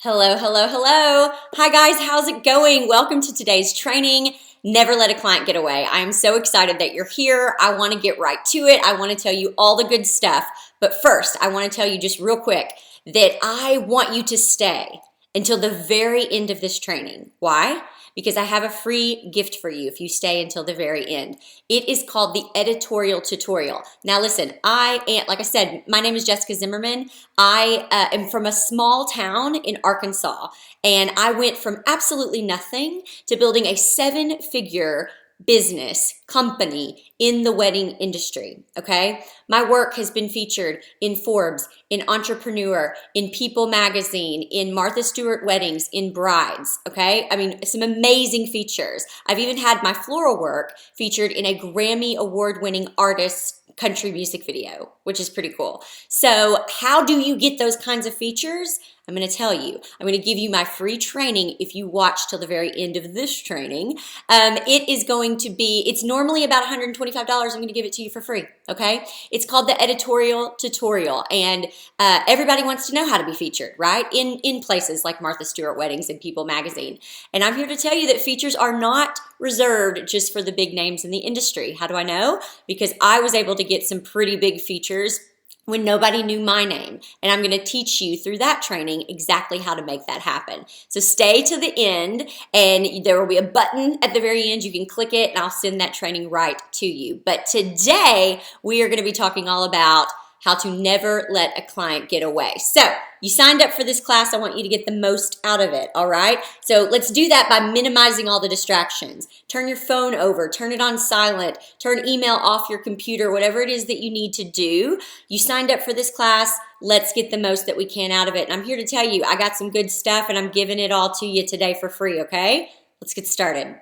Hello, hello, hello. Hi guys, how's it going? Welcome to today's training. Never let a client get away. I am so excited that you're here. I want to get right to it. I want to tell you all the good stuff. But first, I want to tell you just real quick that I want you to stay until the very end of this training. Why? Because I have a free gift for you if you stay until the very end. It is called the editorial tutorial. Now listen, like I said, my name is Jessica Zimmerman. I am from a small town in Arkansas, and I went from absolutely nothing to building a 7-figure business company in the wedding industry, okay? My work has been featured in Forbes, in Entrepreneur, in People Magazine, in Martha Stewart Weddings, in Brides, okay? I mean, some amazing features. I've even had my floral work featured in a Grammy award-winning artist's country music video, which is pretty cool. So how do you get those kinds of features? I'm going to tell you. I'm going to give you my free training if you watch till the very end of this training. It is going to be, it's normally about $125. I'm going to give it to you for free, okay? It's called the editorial tutorial, and everybody wants to know how to be featured, right? In places like Martha Stewart Weddings and People Magazine. And I'm here to tell you that features are not reserved just for the big names in the industry. How do I know? Because I was able to get some pretty big features when nobody knew my name. And I'm going to teach you through that training exactly how to make that happen. So stay to the end, and there will be a button at the very end. You can click it and I'll send that training right to you. But today we are going to be talking all about how to never let a client get away. So you signed up for this class. I want you to get the most out of it, all right? So let's do that by minimizing all the distractions. Turn your phone over, turn it on silent, turn email off your computer, whatever it is that you need to do. You signed up for this class. Let's get the most that we can out of it. And I'm here to tell you, I got some good stuff and I'm giving it all to you today for free, okay? Let's get started.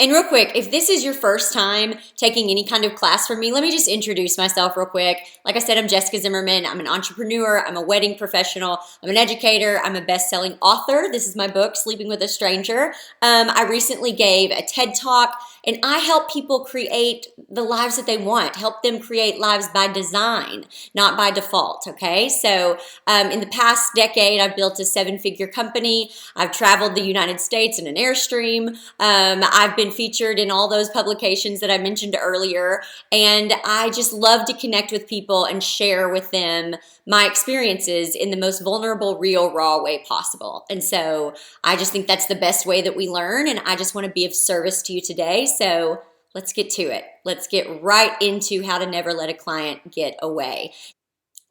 And real quick, if this is your first time taking any kind of class from me, let me just introduce myself real quick. Like I said, I'm Jessica Zimmerman. I'm an entrepreneur. I'm a wedding professional. I'm an educator. I'm a best-selling author. This is my book, Sleeping with a Stranger. I recently gave a TED Talk, and I help people create the lives that they want, help them create lives by design, not by default, okay? So in the past decade, I've built a 7-figure company. I've traveled the United States in an Airstream. I've been featured in all those publications that I mentioned earlier, and I just love to connect with people and share with them my experiences in the most vulnerable, real, raw way possible. And so I just think that's the best way that we learn, and I just want to be of service to you today. So let's get to it. Let's get right into how to never let a client get away.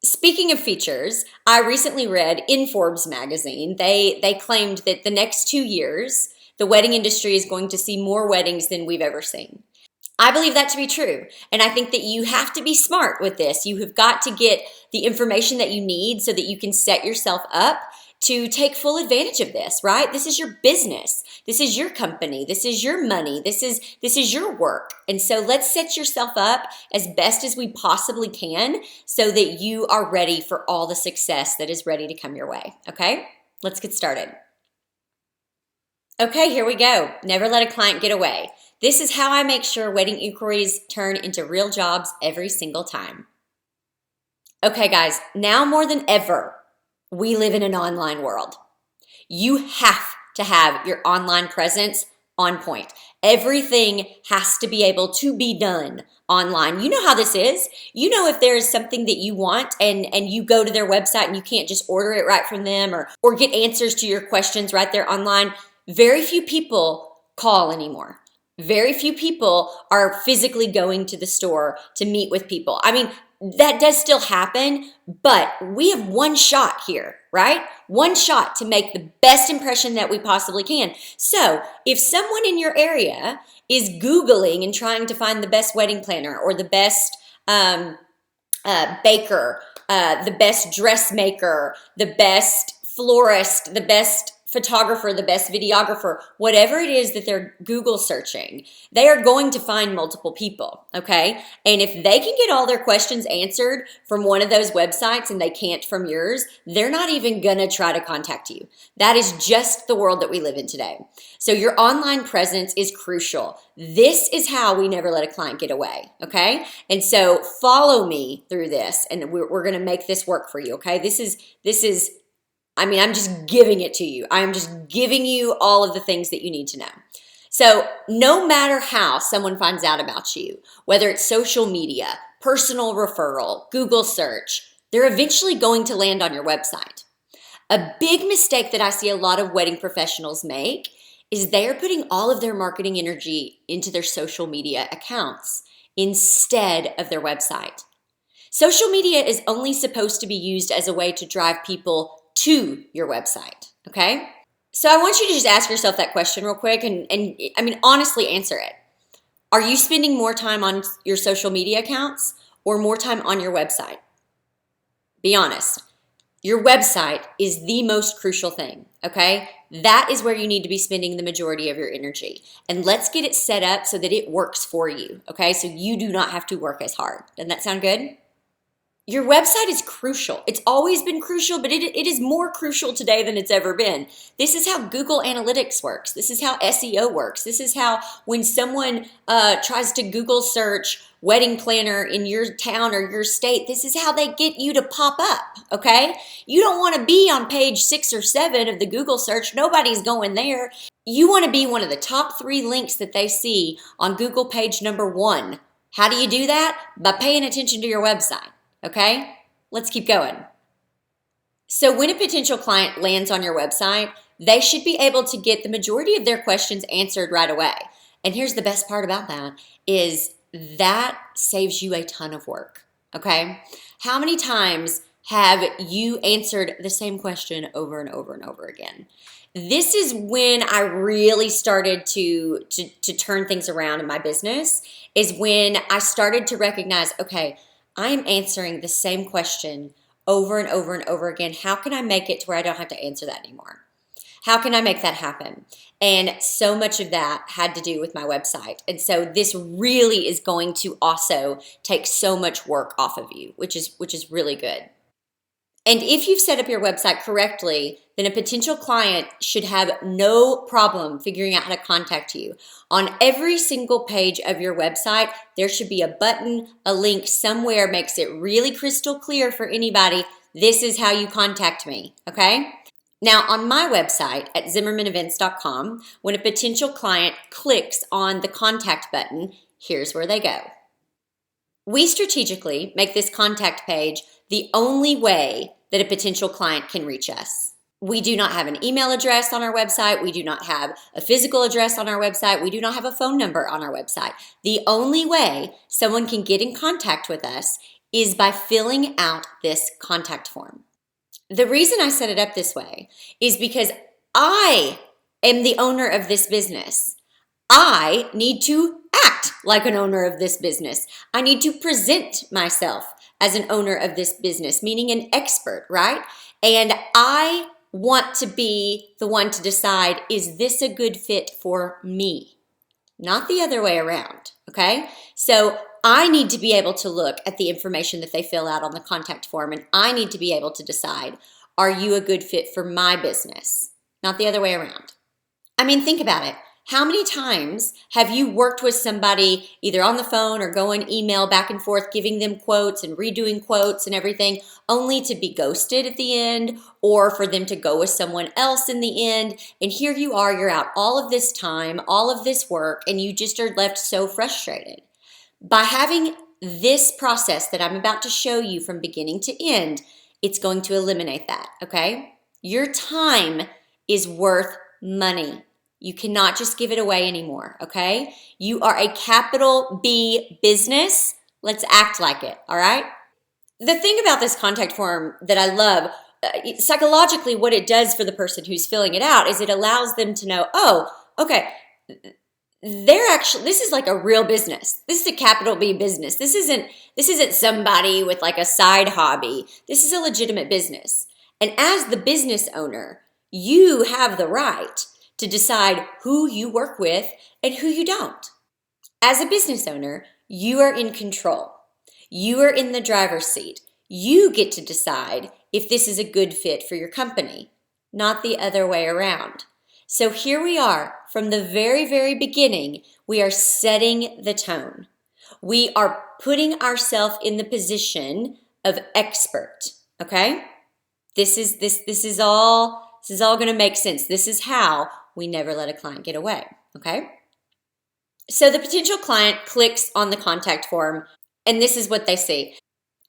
Speaking of features, I recently read in Forbes magazine, they claimed that the next 2 years, the wedding industry is going to see more weddings than we've ever seen. I believe that to be true. And I think that you have to be smart with this. You have got to get the information that you need so that you can set yourself up to take full advantage of this, right? This is your business. This is your company. This is your money. This is your work. And so let's set yourself up as best as we possibly can so that you are ready for all the success that is ready to come your way, okay? Let's get started. Okay, here we go. Never let a client get away. This is how I make sure wedding inquiries turn into real jobs every single time. Okay, guys, now more than ever, we live in an online world. You have to have your online presence on point. Everything has to be able to be done online. You know how this is. You know if there is something that you want and you go to their website and you can't just order it right from them or get answers to your questions right there online. Very few people call anymore. Very few people are physically going to the store to meet with people. I mean, that does still happen, but we have one shot here, right? One shot to make the best impression that we possibly can. So if someone in your area is Googling and trying to find the best wedding planner or the best baker, the best dressmaker, the best florist, the best photographer, the best videographer, whatever it is that they're Google searching, they are going to find multiple people, okay? And if they can get all their questions answered from one of those websites and they can't from yours, they're not even gonna try to contact you. That is just the world that we live in today. So your online presence is crucial. This is how we never let a client get away, okay? And so follow me through this, and we're gonna make this work for you, okay? This is I mean, I'm just giving it to you. I am just giving you all of the things that you need to know. So no matter how someone finds out about you, whether it's social media, personal referral, Google search, they're eventually going to land on your website. A big mistake that I see a lot of wedding professionals make is they are putting all of their marketing energy into their social media accounts instead of their website. Social media is only supposed to be used as a way to drive people to your website, okay? So I want you to just ask yourself that question real quick and I mean, honestly answer it. Are you spending more time on your social media accounts or more time on your website? Be honest. Your website is the most crucial thing, okay? That is where you need to be spending the majority of your energy. And let's get it set up so that it works for you, okay? So you do not have to work as hard. Doesn't that sound good? Your website is crucial. It's always been crucial, but it is more crucial today than it's ever been. This is how Google Analytics works. This is how SEO works. This is how when someone tries to Google search wedding planner in your town or your state, this is how they get you to pop up, okay? You don't want to be on page 6 or 7 of the Google search. Nobody's going there. You want to be one of the top 3 links that they see on Google page number 1. How do you do that? By paying attention to your website. Okay, let's keep going. So when a potential client lands on your website, they should be able to get the majority of their questions answered right away. And here's the best part about that is that saves you a ton of work, okay? How many times have you answered the same question over and over and over again? This is when I really started to turn things around in my business, is when I started to recognize, okay, I am answering the same question over and over and over again. How can I make it to where I don't have to answer that anymore? How can I make that happen? And so much of that had to do with my website. And so this really is going to also take so much work off of you, which is really good. And if you've set up your website correctly, then a potential client should have no problem figuring out how to contact you. On every single page of your website, there should be a button, a link somewhere makes it really crystal clear for anybody. This is how you contact me, okay? Now, on my website at ZimmermanEvents.com, when a potential client clicks on the contact button, here's where they go. We strategically make this contact page the only way that a potential client can reach us. We do not have an email address on our website. We do not have a physical address on our website. We do not have a phone number on our website. The only way someone can get in contact with us is by filling out this contact form. The reason I set it up this way is because I am the owner of this business. I need to act like an owner of this business. I need to present myself as an owner of this business, meaning an expert, right? And I want to be the one to decide, is this a good fit for me? Not the other way around, okay? So I need to be able to look at the information that they fill out on the contact form, and I need to be able to decide, are you a good fit for my business? Not the other way around. I mean, think about it. How many times have you worked with somebody either on the phone or going email back and forth, giving them quotes and redoing quotes and everything, only to be ghosted at the end or for them to go with someone else in the end? And here you are, you're out all of this time, all of this work, and you just are left so frustrated. By having this process that I'm about to show you from beginning to end, it's going to eliminate that, okay? Your time is worth money. You cannot just give it away anymore, okay? You are a capital B business. Let's act like it, all right? The thing about this contact form that I love, psychologically what it does for the person who's filling it out is it allows them to know, oh, okay, this is like a real business. This is a capital B business. This isn't somebody with like a side hobby. This is a legitimate business. And as the business owner, you have the right to decide who you work with and who you don't. As a business owner, you are in control. You are in the driver's seat. You get to decide if this is a good fit for your company, not the other way around. So here we are, from the very, very beginning, we are setting the tone. We are putting ourselves in the position of expert, okay? This is all going to make sense. This is how we never let a client get away, okay? So the potential client clicks on the contact form, and this is what they see.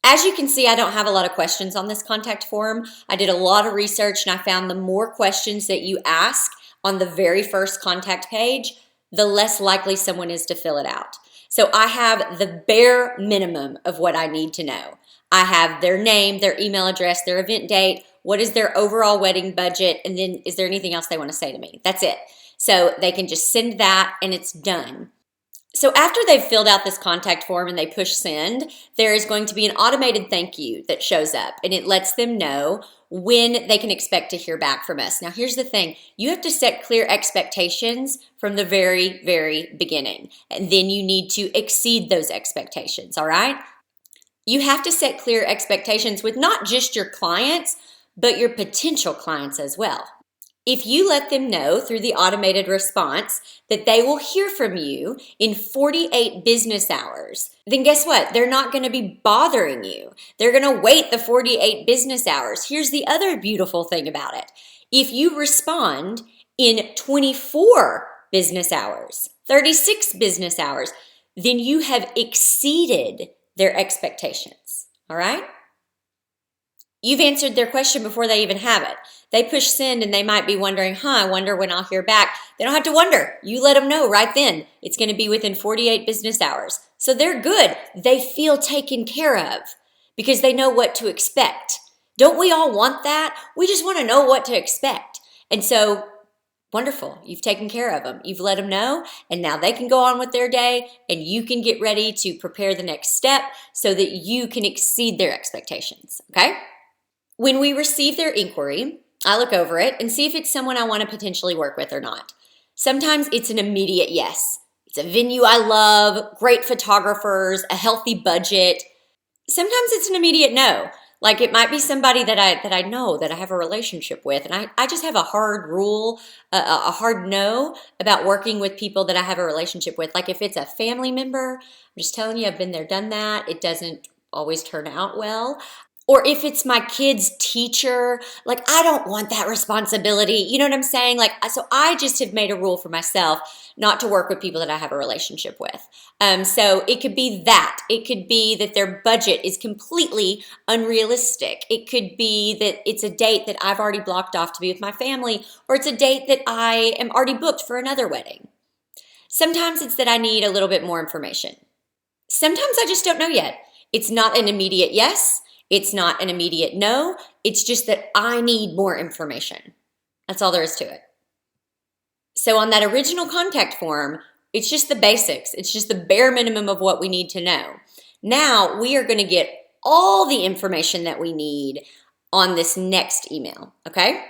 As you can see, I don't have a lot of questions on this contact form. I did a lot of research, and I found the more questions that you ask on the very first contact page, the less likely someone is to fill it out. So I have the bare minimum of what I need to know. I have their name, their email address, their event date, what is their overall wedding budget, and then is there anything else they want to say to me? That's it. So they can just send that and it's done. So after they've filled out this contact form and they push send, there is going to be an automated thank you that shows up, and it lets them know when they can expect to hear back from us. Now, here's the thing. You have to set clear expectations from the very, very beginning, and then you need to exceed those expectations, all right? You have to set clear expectations with not just your clients, but your potential clients as well. If you let them know through the automated response that they will hear from you in 48 business hours, then guess what? They're not going to be bothering you. They're going to wait the 48 business hours. Here's the other beautiful thing about it. If you respond in 24 business hours, 36 business hours, then you have exceeded their expectations, all right? You've answered their question before they even have it. They push send and they might be wondering, I wonder when I'll hear back. They don't have to wonder. You let them know right then. It's going to be within 48 business hours. So they're good. They feel taken care of because they know what to expect. Don't we all want that? We just want to know what to expect. And so, wonderful. You've taken care of them. You've let them know, and now they can go on with their day, and you can get ready to prepare the next step so that you can exceed their expectations, okay? When we receive their inquiry, I look over it and see if it's someone I want to potentially work with or not. Sometimes it's an immediate yes. It's a venue I love, great photographers, a healthy budget. Sometimes it's an immediate no. Like it might be somebody that I know, that I have a relationship with, and I just have a hard rule, a hard no about working with people that I have a relationship with. Like if it's a family member, I'm just telling you, I've been there, done that. It doesn't always turn out well. Or if it's my kid's teacher, like I don't want that responsibility. You know what I'm saying? Like, so I just have made a rule for myself not to work with people that I have a relationship with. So it could be that. It could be that their budget is completely unrealistic. It could be that it's a date that I've already blocked off to be with my family, or it's a date that I am already booked for another wedding. Sometimes it's that I need a little bit more information. Sometimes I just don't know yet. It's not an immediate yes. It's not an immediate no. It's just that I need more information. That's all there is to it. So on that original contact form, it's just the basics. It's just the bare minimum of what we need to know. Now we are going to get all the information that we need on this next email, okay?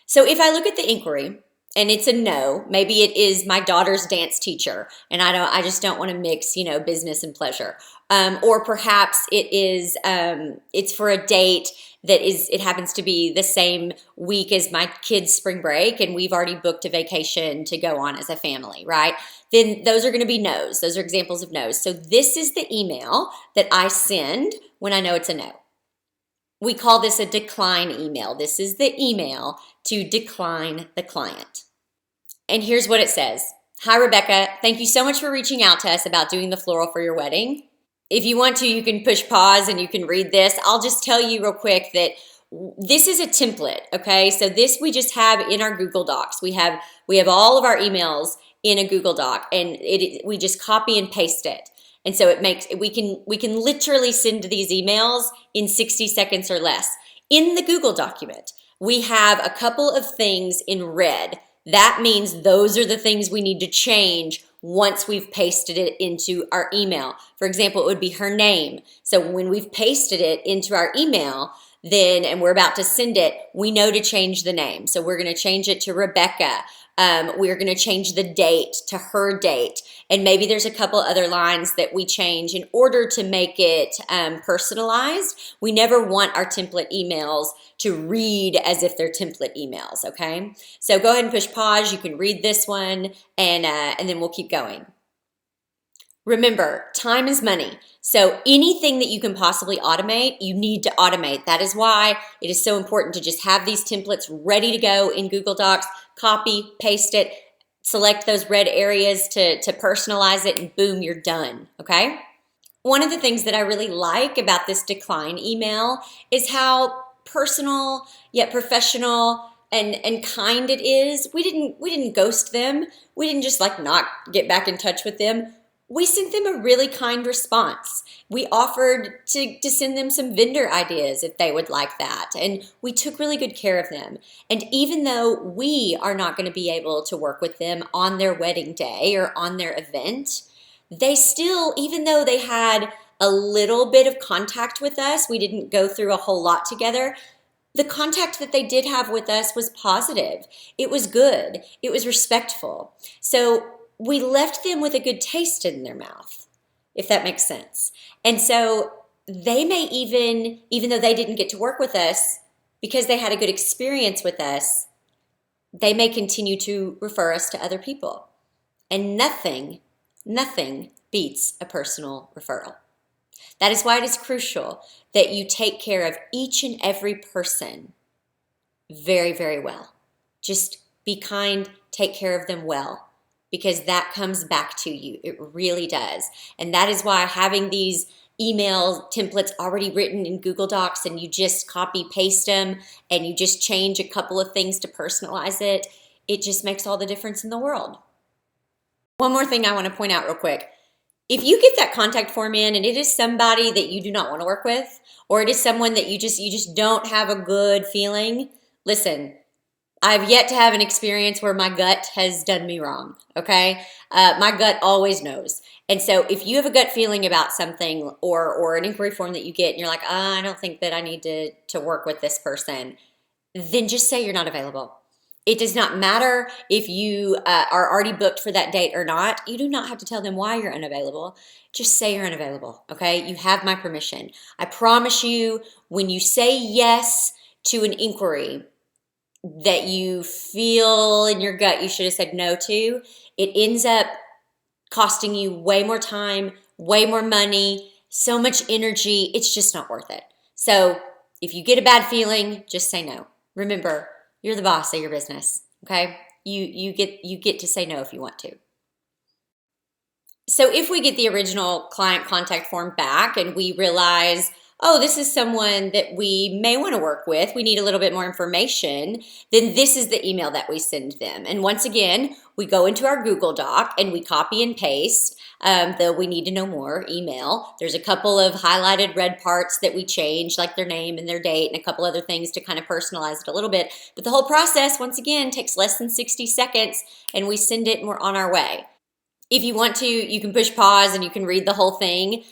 So if I look at the inquiry and it's a no, maybe it is my daughter's dance teacher and I just don't want to mix, business and pleasure. Or perhaps it is, it's for a date it happens to be the same week as my kids' spring break and we've already booked a vacation to go on as a family, right? Then those are going to be no's. Those are examples of no's. So this is the email that I send when I know it's a no. We call this a decline email. This is the email to decline the client. And here's what it says. Hi, Rebecca. Thank you so much for reaching out to us about doing the floral for your wedding. If you want to, you can push pause and you can read this. I'll just tell you real quick that this is a template, okay? So this we just have in our Google Docs. We have all of our emails in a Google Doc, and we just copy and paste it. And so we can literally send these emails in 60 seconds or less. In the Google document, we have a couple of things in red. That means those are the things we need to change once we've pasted it into our email. For example, it would be her name. So when we've pasted it into our email, and we're about to send it, we know to change the name. So we're going to change it to Rebecca. We're going to change the date to her date. And maybe there's a couple other lines that we change in order to make it personalized. We never want our template emails to read as if they're template emails, okay? So go ahead and push pause. You can read this one, and then we'll keep going. Remember, time is money. So anything that you can possibly automate, you need to automate. That is why it is so important to just have these templates ready to go in Google Docs, copy, paste it, select those red areas to personalize it, and boom, you're done, okay? One of the things that I really like about this decline email is how personal yet professional and kind it is. We didn't ghost them. We didn't just like not get back in touch with them. We sent them a really kind response. We offered to send them some vendor ideas if they would like that. And we took really good care of them. And even though we are not going to be able to work with them on their wedding day or on their event, they still, even though they had a little bit of contact with us, we didn't go through a whole lot together. The contact that they did have with us was positive. It was good. It was respectful. So we left them with a good taste in their mouth, if that makes sense. And so they may even though they didn't get to work with us, because they had a good experience with us, they may continue to refer us to other people. And nothing beats a personal referral. That is why it is crucial that you take care of each and every person very, very well. Just be kind, take care of them well, because that comes back to you. It really does. And that is why having these email templates already written in Google Docs and you just copy paste them and you just change a couple of things to personalize it, it just makes all the difference in the world. One more thing I want to point out real quick. If you get that contact form in and it is somebody that you do not want to work with, or it is someone that you just don't have a good feeling, listen, I've yet to have an experience where my gut has done me wrong, okay? My gut always knows. And so if you have a gut feeling about something or an inquiry form that you get and you're like, I don't think that I need to work with this person, then just say you're not available. It does not matter if you are already booked for that date or not. You do not have to tell them why you're unavailable. Just say you're unavailable, okay? You have my permission. I promise you, when you say yes to an inquiry that you feel in your gut you should have said no to, it ends up costing you way more time, way more money, so much energy. It's just not worth it. So if you get a bad feeling, just say no. Remember, you're the boss of your business, okay? You get to say no if you want to. So if we get the original client contact form back and we realize, oh, this is someone that we may want to work with, we need a little bit more information, then this is the email that we send them. And once again, we go into our Google Doc and we copy and paste the we need to know more email. There's a couple of highlighted red parts that we change, like their name and their date and a couple other things to kind of personalize it a little bit. But the whole process, once again, takes less than 60 seconds and we send it and we're on our way. If you want to, you can push pause and you can read the whole thing.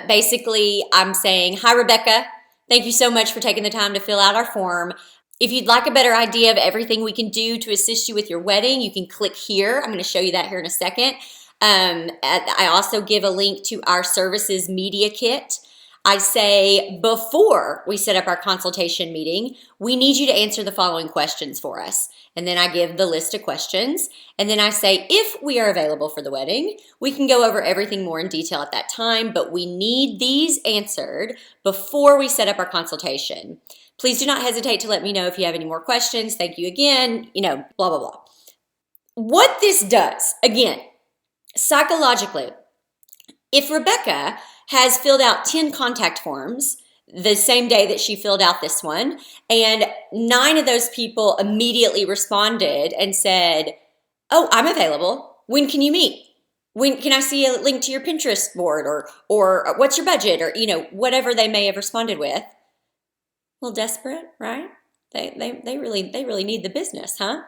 Basically, I'm saying, hi, Rebecca. Thank you so much for taking the time to fill out our form. If you'd like a better idea of everything we can do to assist you with your wedding, you can click here. I'm going to show you that here in a second. I also give a link to our services media kit. I say before we set up our consultation meeting, we need you to answer the following questions for us. And then I give the list of questions. And then I say, if we are available for the wedding, we can go over everything more in detail at that time, but we need these answered before we set up our consultation. Please do not hesitate to let me know if you have any more questions. Thank you again, blah, blah, blah. What this does, again, psychologically, if Rebecca has filled out 10 contact forms the same day that she filled out this one, and 9 of those people immediately responded and said, oh, I'm available. When can you meet? When can I see a link to your Pinterest board, or what's your budget, or whatever they may have responded with. A little desperate, right? They really need the business, huh?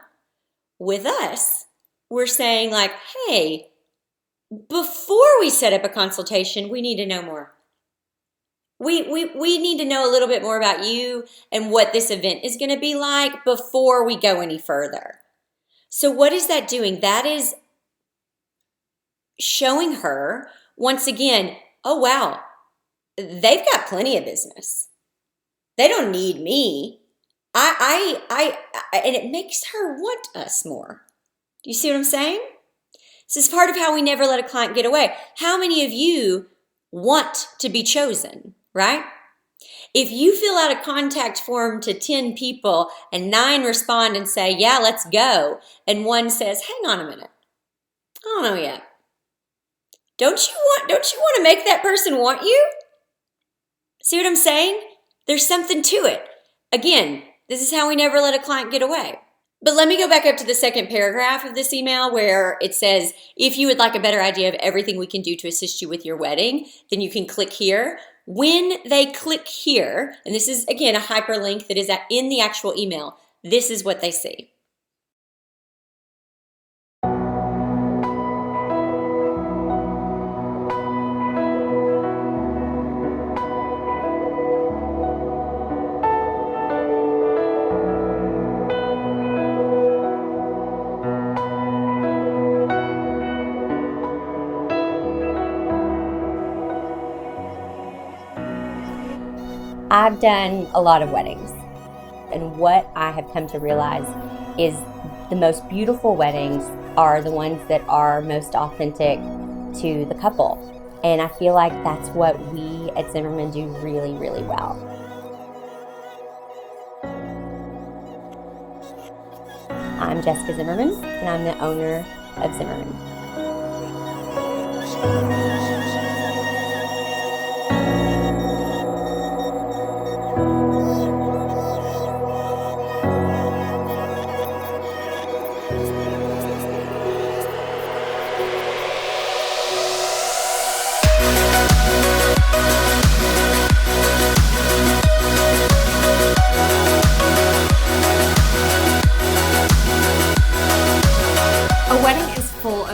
With us, we're saying like, hey, before we set up a consultation, we need to know more. We need to know a little bit more about you and what this event is going to be like before we go any further. So what is that doing? That is showing her, once again, oh, wow, they've got plenty of business. They don't need me. And it makes her want us more. Do you see what I'm saying? This is part of how we never let a client get away. How many of you want to be chosen, right? If you fill out a contact form to 10 people and 9 respond and say, yeah, let's go, and 1 says, hang on a minute, I don't know yet. Don't you want to make that person want you? See what I'm saying? There's something to it. Again, this is how we never let a client get away. But let me go back up to the second paragraph of this email where it says, if you would like a better idea of everything we can do to assist you with your wedding, then you can click here. When they click here, and this is, again, a hyperlink that is in the actual email, this is what they see. I've done a lot of weddings, and what I have come to realize is the most beautiful weddings are the ones that are most authentic to the couple. And I feel like that's what we at Zimmerman do really, really well. I'm Jessica Zimmerman, and I'm the owner of Zimmerman.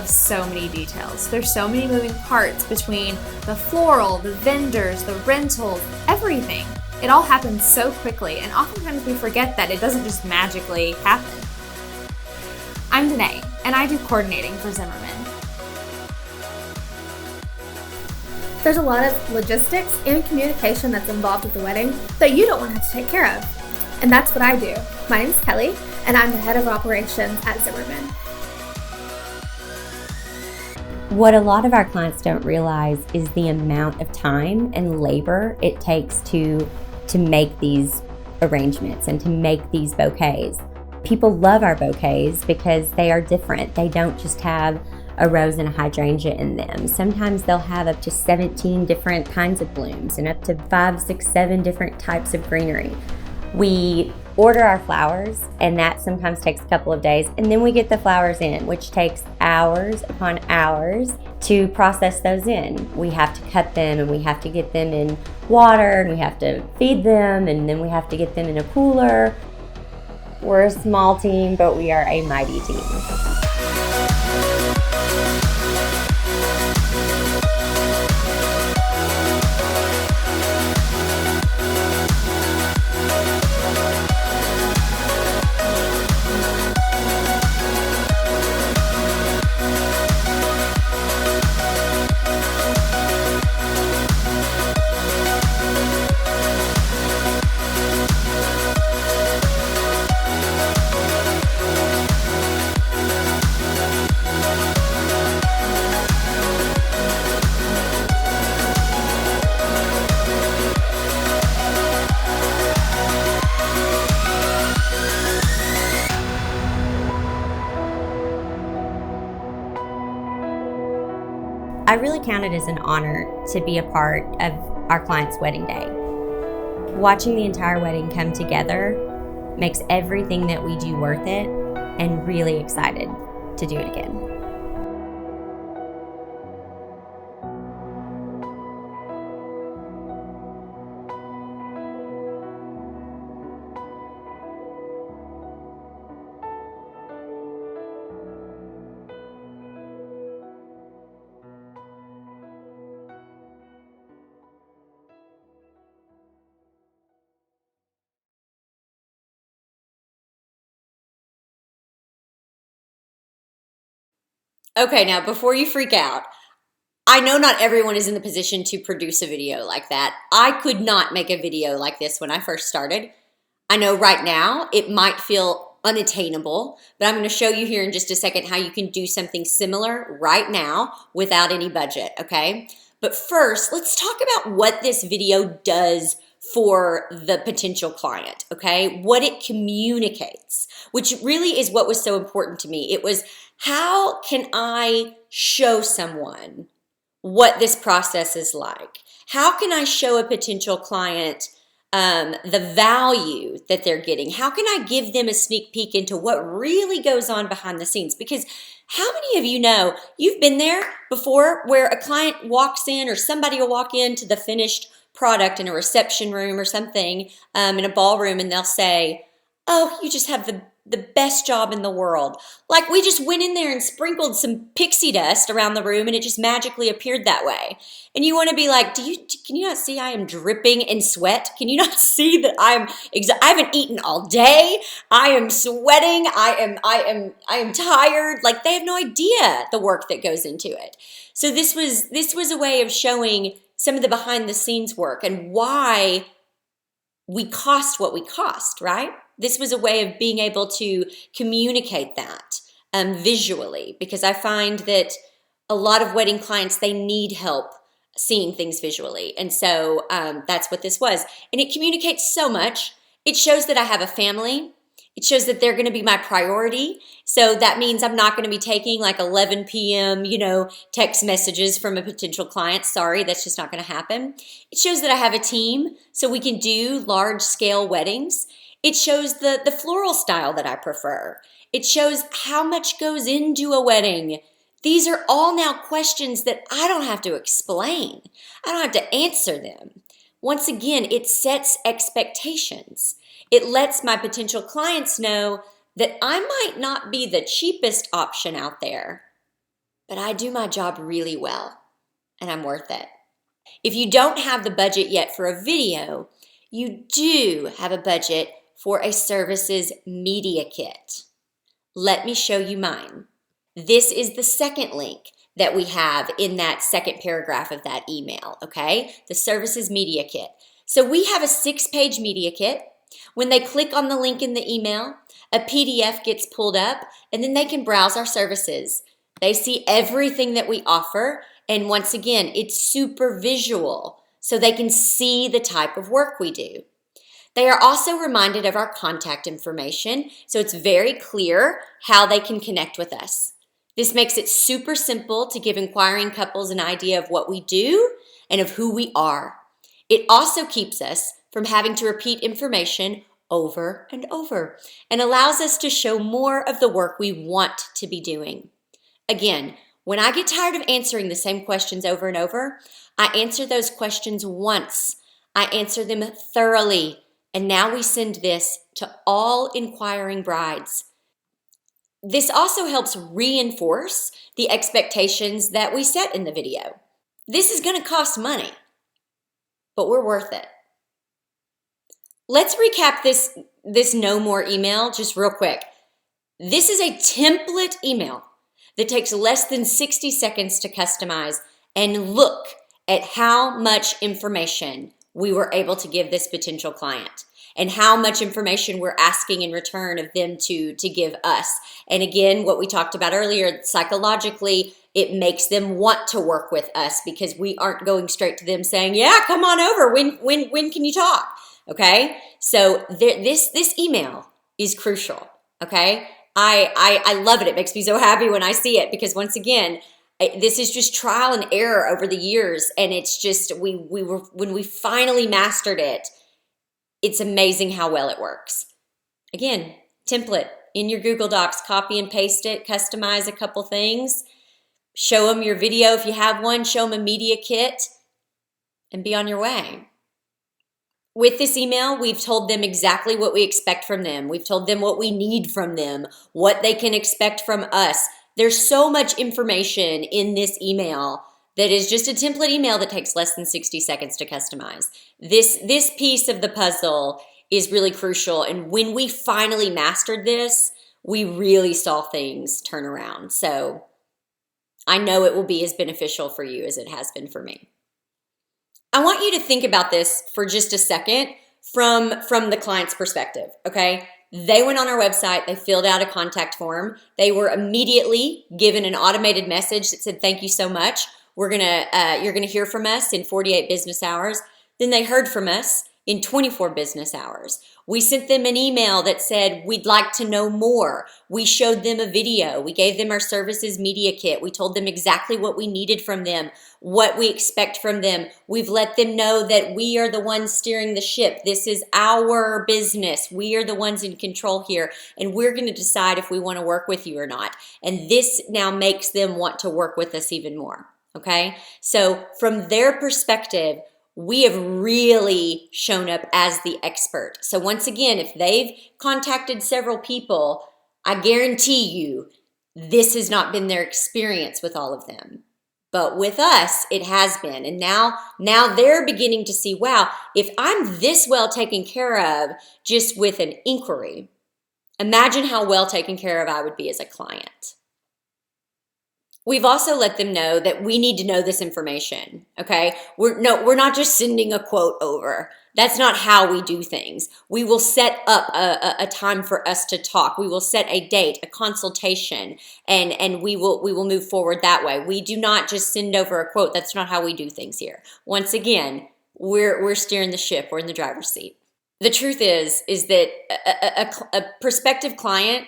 So many details. There's so many moving parts between the floral, the vendors, the rentals, everything. It all happens so quickly, and oftentimes we forget that it doesn't just magically happen. I'm Danae, and I do coordinating for Zimmerman. There's a lot of logistics and communication that's involved with the wedding that you don't want to have to take care of. And that's what I do. My name's Kelly, and I'm the head of operations at Zimmerman. What a lot of our clients don't realize is the amount of time and labor it takes to make these arrangements and to make these bouquets. People love our bouquets because they are different. They don't just have a rose and a hydrangea in them. Sometimes they'll have up to 17 different kinds of blooms and up to 5, 6, 7 different types of greenery. We order our flowers, and that sometimes takes a couple of days, and then we get the flowers in, which takes hours upon hours to process those in. We have to cut them, and we have to get them in water, and we have to feed them, and then we have to get them in a cooler. We're a small team, but we are a mighty team. I really count it as an honor to be a part of our client's wedding day. Watching the entire wedding come together makes everything that we do worth it, and really excited to do it again. Okay, now before you freak out, I know not everyone is in the position to produce a video like that. I could not make a video like this when I first started. I know right now it might feel unattainable, but I'm going to show you here in just a second how you can do something similar right now without any budget, okay? But first, let's talk about what this video does for the potential client, okay? What it communicates, which really is what was so important to me. It was, how can I show someone what this process is like? How can I show a potential client the value that they're getting? How can I give them a sneak peek into what really goes on behind the scenes? Because how many of you know you've been there before where a client walks in or somebody will walk into the finished product in a reception room or something in a ballroom and they'll say, oh, you just have the best job in the world. Like we just went in there and sprinkled some pixie dust around the room and it just magically appeared that way. And you want to be like, can you not see I am dripping in sweat? Can you not see that I haven't eaten all day. I am sweating. I am tired. Like they have no idea the work that goes into it. So this was a way of showing some of the behind the scenes work and why we cost what we cost, right? This was a way of being able to communicate that visually, because I find that a lot of wedding clients, they need help seeing things visually. And so that's what this was. And it communicates so much. It shows that I have a family. It shows that they're going to be my priority. So that means I'm not going to be taking like 11 p.m., text messages from a potential client. Sorry, that's just not going to happen. It shows that I have a team so we can do large scale weddings. It shows the floral style that I prefer. It shows how much goes into a wedding. These are all now questions that I don't have to explain. I don't have to answer them. Once again, it sets expectations. It lets my potential clients know that I might not be the cheapest option out there, but I do my job really well and I'm worth it. If you don't have the budget yet for a video, you do have a budget for a services media kit. Let me show you mine. This is the second link that we have in that second paragraph of that email, okay? The services media kit. So we have a 6-page media kit. When they click on the link in the email, a PDF gets pulled up and then they can browse our services. They see everything that we offer. And once again, it's super visual so they can see the type of work we do. They are also reminded of our contact information, so it's very clear how they can connect with us. This makes it super simple to give inquiring couples an idea of what we do and of who we are. It also keeps us from having to repeat information over and over and allows us to show more of the work we want to be doing. Again, when I get tired of answering the same questions over and over, I answer those questions once. I answer them thoroughly. And now we send this to all inquiring brides. This also helps reinforce the expectations that we set in the video. This is going to cost money, but we're worth it. Let's recap this no more email just real quick. This is a template email that takes less than 60 seconds to customize, and look at how much information we were able to give this potential client and how much information we're asking in return of them to give us. And again, what we talked about earlier, psychologically, it makes them want to work with us because we aren't going straight to them saying, yeah, come on over. When can you talk? Okay. So this email is crucial. Okay. I love it. It makes me so happy when I see it because once again, this is just trial and error over the years. And it's just, when we finally mastered it, it's amazing how well it works. Again, template in your Google Docs, copy and paste it, customize a couple things, show them your video if you have one, show them a media kit, and be on your way. With this email, we've told them exactly what we expect from them. We've told them what we need from them, what they can expect from us. There's so much information in this email that is just a template email that takes less than 60 seconds to customize. This piece of the puzzle is really crucial. And when we finally mastered this, we really saw things turn around. So I know it will be as beneficial for you as it has been for me. I want you to think about this for just a second from the client's perspective, okay? They went on our website, they filled out a contact form. They were immediately given an automated message that said, thank you so much. You're gonna hear from us in 48 business hours. Then they heard from us in 24 business hours. We sent them an email that said, we'd like to know more. We showed them a video. We gave them our services media kit. We told them exactly what we needed from them, what we expect from them. We've let them know that we are the ones steering the ship. This is our business. We are the ones in control here, and we're going to decide if we want to work with you or not. And this now makes them want to work with us even more, okay? So from their perspective, we have really shown up as the expert. So once again, if they've contacted several people, I guarantee you this has not been their experience with all of them. But with us, it has been. And now they're beginning to see, wow, if I'm this well taken care of just with an inquiry, imagine how well taken care of I would be as a client. We've also let them know that we need to know this information, okay? We're not just sending a quote over. That's not how we do things. We will set up a time for us to talk. We will set a date, a consultation, and we will move forward that way. We do not just send over a quote. That's not how we do things here. Once again, we're steering the ship. We're in the driver's seat. The truth is that a prospective client,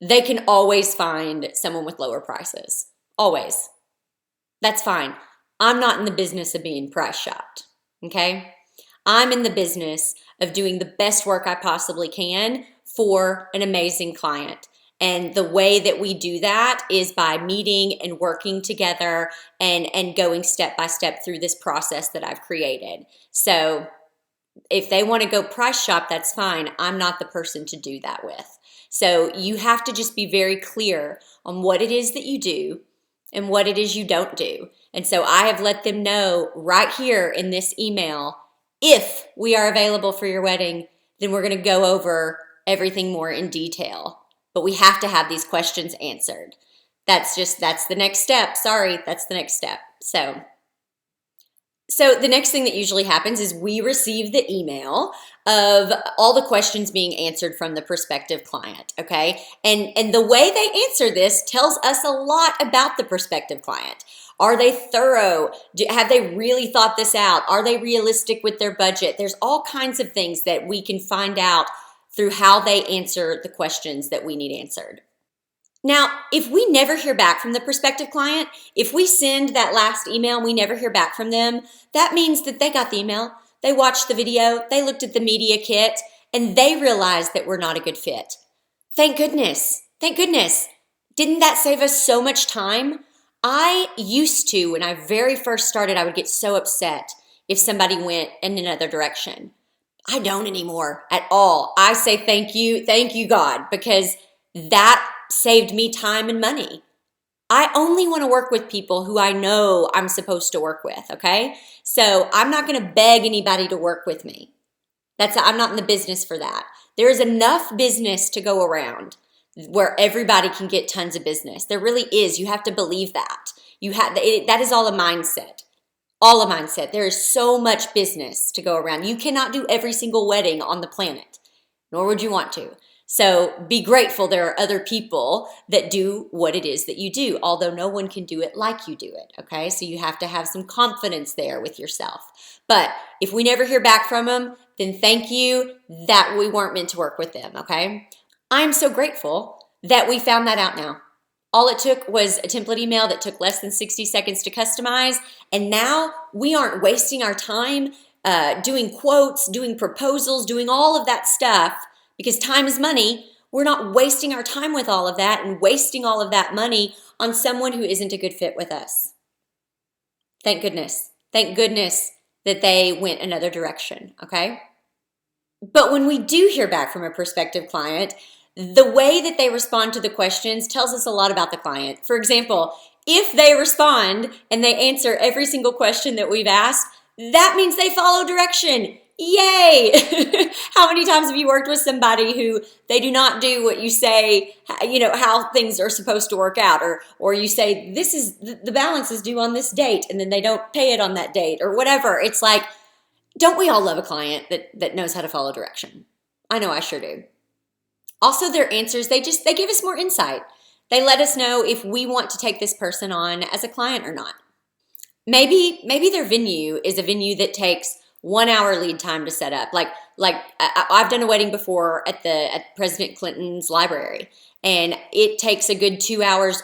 they can always find someone with lower prices. Always. That's fine. I'm not in the business of being price shopped, okay? I'm in the business of doing the best work I possibly can for an amazing client. And the way that we do that is by meeting and working together and going step by step through this process that I've created. So if they want to go price shop, that's fine. I'm not the person to do that with. So you have to just be very clear on what it is that you do and what it is you don't do. And so I have let them know right here in this email, if we are available for your wedding, then we're going to go over everything more in detail. But we have to have these questions answered. That's the next step. Sorry, that's the next step. So the next thing that usually happens is we receive the email of all the questions being answered from the prospective client, okay? And the way they answer this tells us a lot about the prospective client. Are they thorough? Have they really thought this out? Are they realistic with their budget? There's all kinds of things that we can find out through how they answer the questions that we need answered. Now, if we never hear back from the prospective client, if we send that last email and we never hear back from them, that means that they got the email, they watched the video, they looked at the media kit, and they realized that we're not a good fit. Thank goodness. Thank goodness. Didn't that save us so much time? I used to, when I very first started, I would get so upset if somebody went in another direction. I don't anymore at all. I say thank you, God, because that saved me time and money. I only want to work with people who I know I'm supposed to work with, okay? So I'm not going to beg anybody to work with me. I'm not in the business for that. There is enough business to go around where everybody can get tons of business. There really is. You have to believe that. That is all a mindset. All a mindset. There is so much business to go around. You cannot do every single wedding on the planet, nor would you want to. So be grateful there are other people that do what it is that you do, although no one can do it like you do it, okay? So you have to have some confidence there with yourself. But if we never hear back from them, then thank you that we weren't meant to work with them, okay? I'm so grateful that we found that out now. All it took was a template email that took less than 60 seconds to customize, and now we aren't wasting our time doing quotes, doing proposals, doing all of that stuff. Because time is money. We're not wasting our time with all of that and wasting all of that money on someone who isn't a good fit with us. Thank goodness. Thank goodness that they went another direction, okay? But when we do hear back from a prospective client, the way that they respond to the questions tells us a lot about the client. For example, if they respond and they answer every single question that we've asked, that means they follow direction. Yay! How many times have you worked with somebody who they do not do what you say, how things are supposed to work out, or you say, this is the balance is due on this date, and then they don't pay it on that date, or whatever. It's like, don't we all love a client that knows how to follow direction? I know I sure do. Also, their answers, they give us more insight. They let us know if we want to take this person on as a client or not. Maybe their venue is a venue that takes 1 hour lead time to set up. Like I've done a wedding before at President Clinton's library, and it takes a good 2 hours.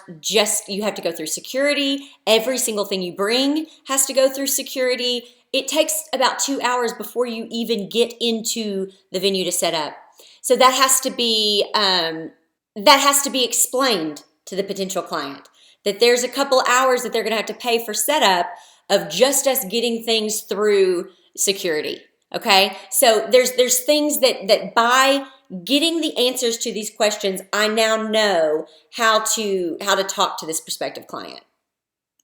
You have to go through security. Every single thing you bring has to go through security. It takes about 2 hours before you even get into the venue to set up. So that has to be explained to the potential client, that there's a couple hours that they're going to have to pay for setup of just us getting things through security. Okay, so there's things that by getting the answers to these questions, I now know how to talk to this prospective client.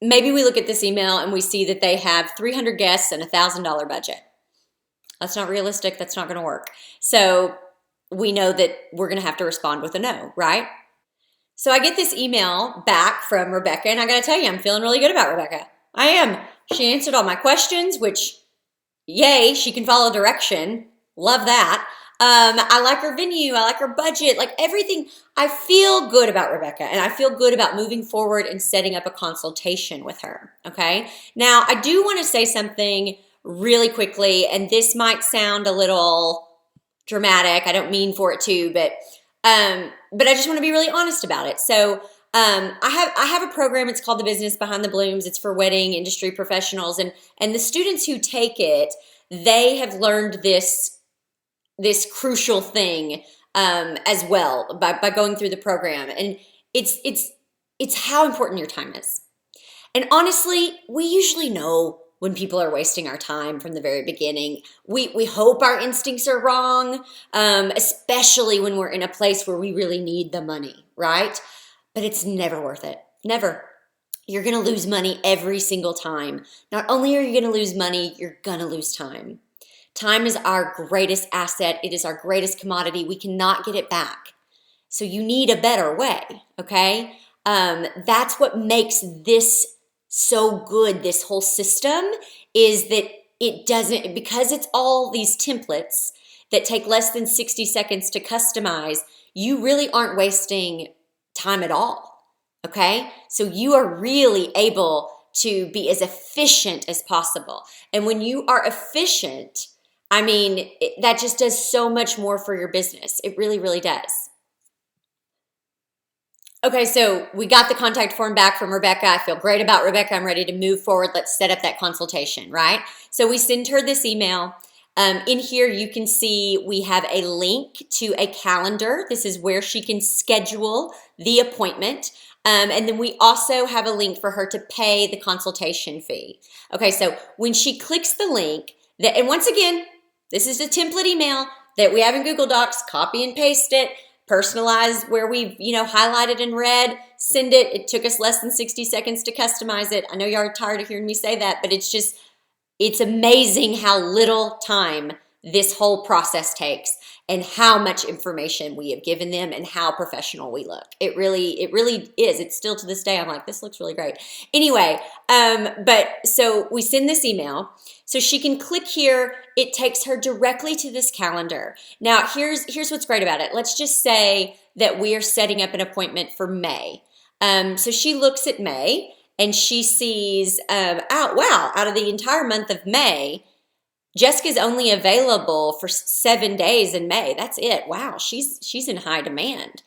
Maybe we look at this email and we see that they have 300 guests and $1,000 budget. That's not realistic. That's not going to work. So we know that we're going to have to respond with a no, right? So I get this email back from Rebecca, and I got to tell you, I'm feeling really good about Rebecca. I am. She answered all my questions, which, yay, she can follow direction. Love that. I like her venue. I like her budget, like everything. I feel good about Rebecca, and I feel good about moving forward and setting up a consultation with her, okay? Now, I do want to say something really quickly, and this might sound a little dramatic. I don't mean for it to, but I just want to be really honest about it. So I have a program. It's called The Business Behind the Blooms. It's for wedding industry professionals, and the students who take it, they have learned this crucial thing as well by going through the program, and it's how important your time is. And honestly, we usually know when people are wasting our time from the very beginning. We hope our instincts are wrong, especially when we're in a place where we really need the money, right? But it's never worth it. Never. You're going to lose money every single time. Not only are you going to lose money, you're going to lose time. Time is our greatest asset. It is our greatest commodity. We cannot get it back. So you need a better way, okay? That's what makes this so good, this whole system, is that it doesn't, because it's all these templates that take less than 60 seconds to customize, you really aren't wasting time at all, okay? So you are really able to be as efficient as possible. And when you are efficient, I mean, that just does so much more for your business. It really, really does. Okay, so we got the contact form back from Rebecca. I feel great about Rebecca. I'm ready to move forward. Let's set up that consultation, right? So we send her this email. In here, you can see we have a link to a calendar. This is where she can schedule the appointment. And then we also have a link for her to pay the consultation fee. Okay, so when she clicks the link, and once again, this is a template email that we have in Google Docs. Copy and paste it. Personalize where we've, highlighted in red, send it. It took us less than 60 seconds to customize it. I know y'all are tired of hearing me say that, but it's amazing how little time this whole process takes and how much information we have given them and how professional we look. It really is. It's still to this day, I'm like, this looks really great. Anyway, but so we send this email. So she can click here. It takes her directly to this calendar. Now, here's what's great about it. Let's just say that we are setting up an appointment for May. So she looks at May and she sees, out of the entire month of May, Jessica's only available for 7 days in May. That's it. Wow, she's in high demand.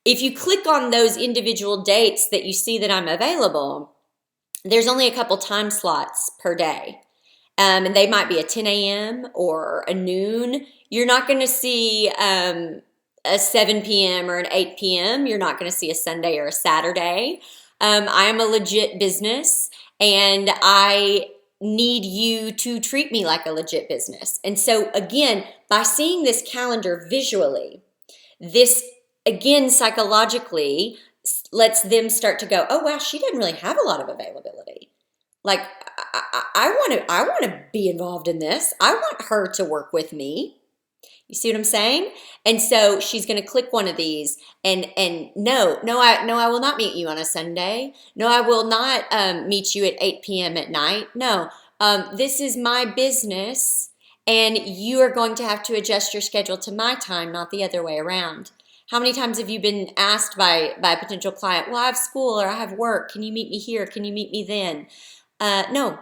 If you click on those individual dates that you see that I'm available, there's only a couple time slots per day. And they might be a 10 a.m. or a noon. You're not going to see a 7 p.m. or an 8 p.m. You're not going to see a Sunday or a Saturday. I am a legit business, and I need you to treat me like a legit business. And so, again, by seeing this calendar visually, this, again, psychologically lets them start to go, oh, wow, she doesn't really have a lot of availability. Like, I want to be involved in this. I want her to work with me. You see what I'm saying? And so she's going to click one of these and no, I will not meet you on a Sunday. No, I will not meet you at 8 p.m. at night. No, this is my business, and you are going to have to adjust your schedule to my time, not the other way around. How many times have you been asked by a potential client, well, I have school or I have work. Can you meet me here? Can you meet me then? No.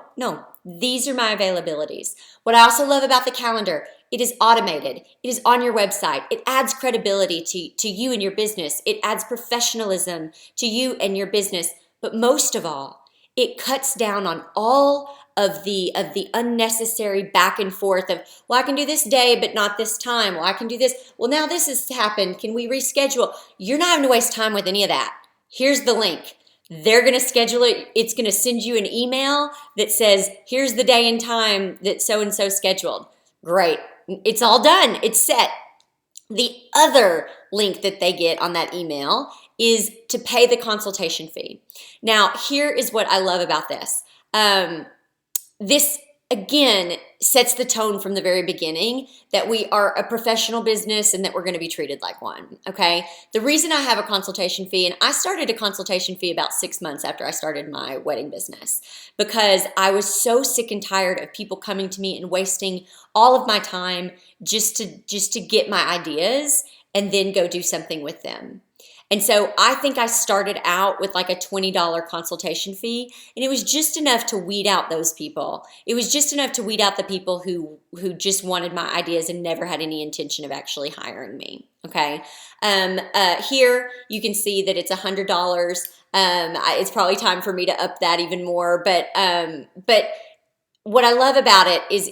These are my availabilities. What I also love about the calendar, it is automated. It is on your website. It adds credibility to you and your business. It adds professionalism to you and your business. But most of all, it cuts down on all of the unnecessary back and forth of, well, I can do this day, but not this time. Well, I can do this. Well, now this has happened. Can we reschedule? You're not having to waste time with any of that. Here's the link. They're going to schedule it. It's going to send you an email that says, here's the day and time that so-and-so scheduled. Great. It's all done. It's set. The other link that they get on that email is to pay the consultation fee. Now, here is what I love about this. This, again, sets the tone from the very beginning that we are a professional business and that we're going to be treated like one, okay? The reason I have a consultation fee, and I started a consultation fee about 6 months after I started my wedding business, because I was so sick and tired of people coming to me and wasting all of my time just to get my ideas and then go do something with them. And so I think I started out with like a $20 consultation fee, and it was just enough to weed out those people. It was just enough to weed out the people who just wanted my ideas and never had any intention of actually hiring me, okay? Here you can see that it's $100. It's probably time for me to up that even more, but what I love about it is